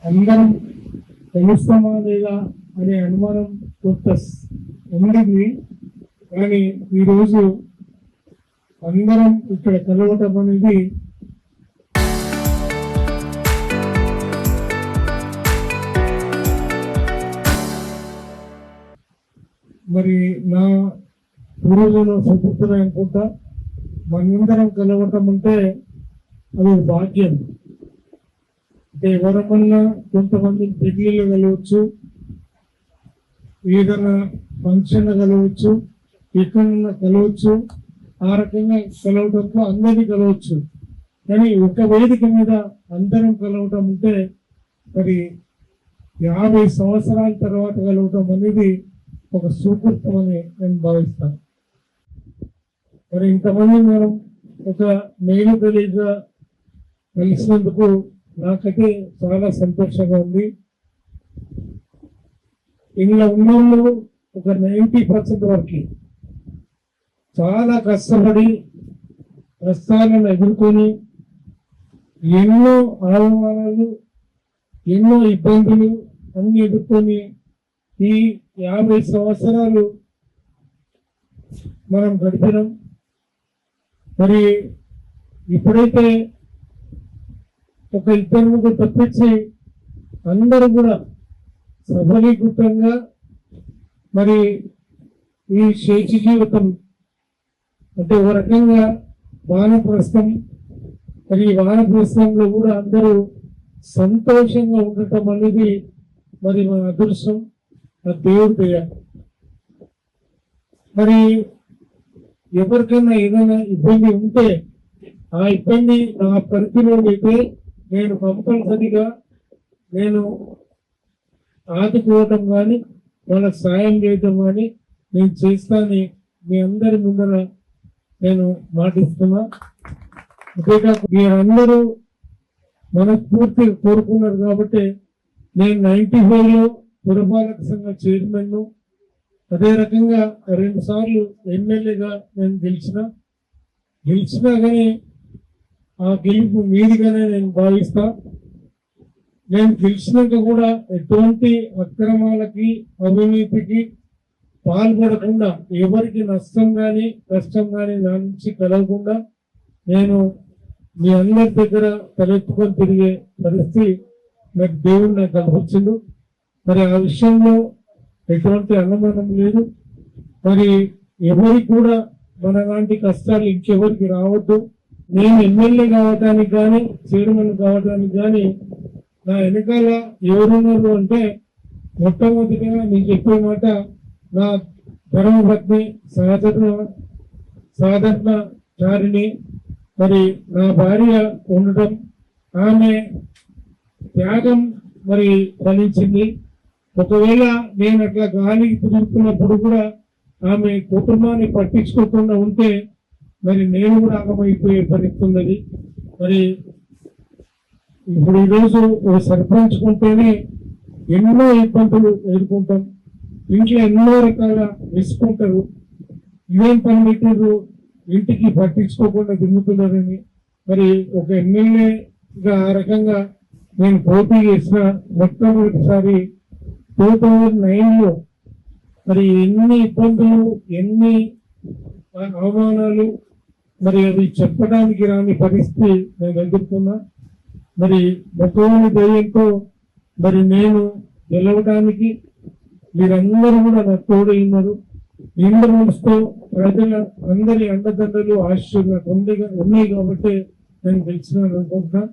అందరం తెలుస్తామా లేదా అనే అనుమానం కొంత ఉండింది. కానీ ఈరోజు అందరం ఇక్కడ కలవటం అనేది మరి నా పూర్వజుల సుపుత్రులు అనుకుంటా. మనందరం కలవటం అంటే అది భాగ్యం. అంటే ఎవరమన్నా కొంతమంది పెళ్లిళ్ళు కలవచ్చు, ఏదైనా ఫంక్షన్ కలవచ్చు, ఎక్కడన్నా కలవచ్చు. ఆ రకంగా కలవటంతో అందరినీ కలవచ్చు. కానీ ఒక వేదిక మీద అందరం కలవటం అంటే మరి 50 సంవత్సరాల తర్వాత కలవటం అనేది ఒక సుకృతం అని నేను భావిస్తాను. మరి ఇంతమంది మనం ఒక మేలు తెలియగా కలిసినందుకు నాకైతే చాలా సంతోషంగా ఉంది. ఇందులో ఉన్న ఒక 90% వరకు చాలా కష్టపడి కష్టాలను ఎదుర్కొని ఎన్నో అవమానాలు, ఎన్నో ఇబ్బందులు అన్ని ఎదుర్కొని ఈ 50 సంవత్సరాలు మనం గడిపినాం. మరి ఇప్పుడైతే ఒక 2-3 తప్పించి అందరూ కూడా సఫలీకృతంగా మరి ఈ శేష జీవితం అంటే ఒక రకంగా వానప్రస్థం, మరి ఈ వానప్రస్థంలో కూడా అందరూ సంతోషంగా ఉండటం అనేది మరి మన అదృష్టం, ఆ దేవుడి దయ. మరి ఎవరికైనా ఏదైనా ఇబ్బంది ఉంటే ఆ ఇబ్బంది నా పరిధిలో అయితే నేను కంపల్సరిగా నేను ఆదుకోవటం కానీ వాళ్ళకి సాయం చేయటం కానీ నేను చేస్తానని మీ అందరి ముందర నేను మాటిస్తున్నా. అంతేకాక మీరందరూ మనస్ఫూర్తిగా కోరుకున్నారు కాబట్టి నేను 95లో పురపాలక సంఘ చైర్మన్, అదే రకంగా 2 సార్లు ఎమ్మెల్యేగా నేను గెలిచినా కానీ ఆ గెలుపు మీదిగానే నేను భావిస్తా. నేను గెలిచినాక కూడా ఎటువంటి అక్రమాలకి అవినీతికి పాల్పడకుండా, ఎవరికి నష్టం కానీ కష్టం కానీ నా నుంచి కలగకుండా నేను మీ అందరి దగ్గర తలెత్తుకొని తిరిగే పరిస్థితి నాకు దేవుడు నాకు కల్పించిండు. మరి ఆ విషయంలో ఎటువంటి అనుమానం లేదు. మరి ఎవరికి కూడా మన లాంటి కష్టాలు ఇంకెవరికి రావద్దు. నేను ఎమ్మెల్యే కావడానికి కానీ చైర్మన్ కావడానికి కానీ నా వెనకాల ఎవరున్నారు అంటే మొట్టమొదటిగా నేను చెప్పే మాట నా ధర్మపత్ని సాధారణచారిణి, మరి నా భార్య ఉండటం, ఆమె త్యాగం మరి ఫలించింది. ఒకవేళ నేను అట్లా గాలికి తిరుగుతున్నప్పుడు కూడా ఆమె కుటుంబాన్ని పట్టించుకోకుండా ఉంటే మరి నేను కూడా ఆగమైపోయే పరిస్థితి ఉన్నది. మరి ఇప్పుడు ఈరోజు సర్పంచ్ ఉంటేనే ఎన్నో ఇబ్బందులు ఎదుర్కొంటాం, ఇంట్లో ఎన్నో రకాల వేసుకుంటారు. ఇవేం పని పెట్టారు, ఇంటికి పట్టించుకోకుండా తిరుగుతున్నారని. మరి ఒక ఎమ్మెల్యేగా ఆ రకంగా నేను పోటీ చేసిన మొట్టమొదటిసారి 2009లో మరి ఎన్ని ఇబ్బందులు, ఎన్ని అవమానాలు, మరి అది చెప్పడానికి రాని పరిస్థితి నేను ఎదుర్కొన్నా. మరి భగవాని దయంతో మరి నేను గెలవడానికి మీరందరూ కూడా నాకు తోడైనారు. ఇందరు మనసుతో ప్రజల అందరి అండదండలు ఆశీర్వాదాలు ఉన్నాయి కాబట్టి నేను గెలిచినాను అనుకుంటున్నా.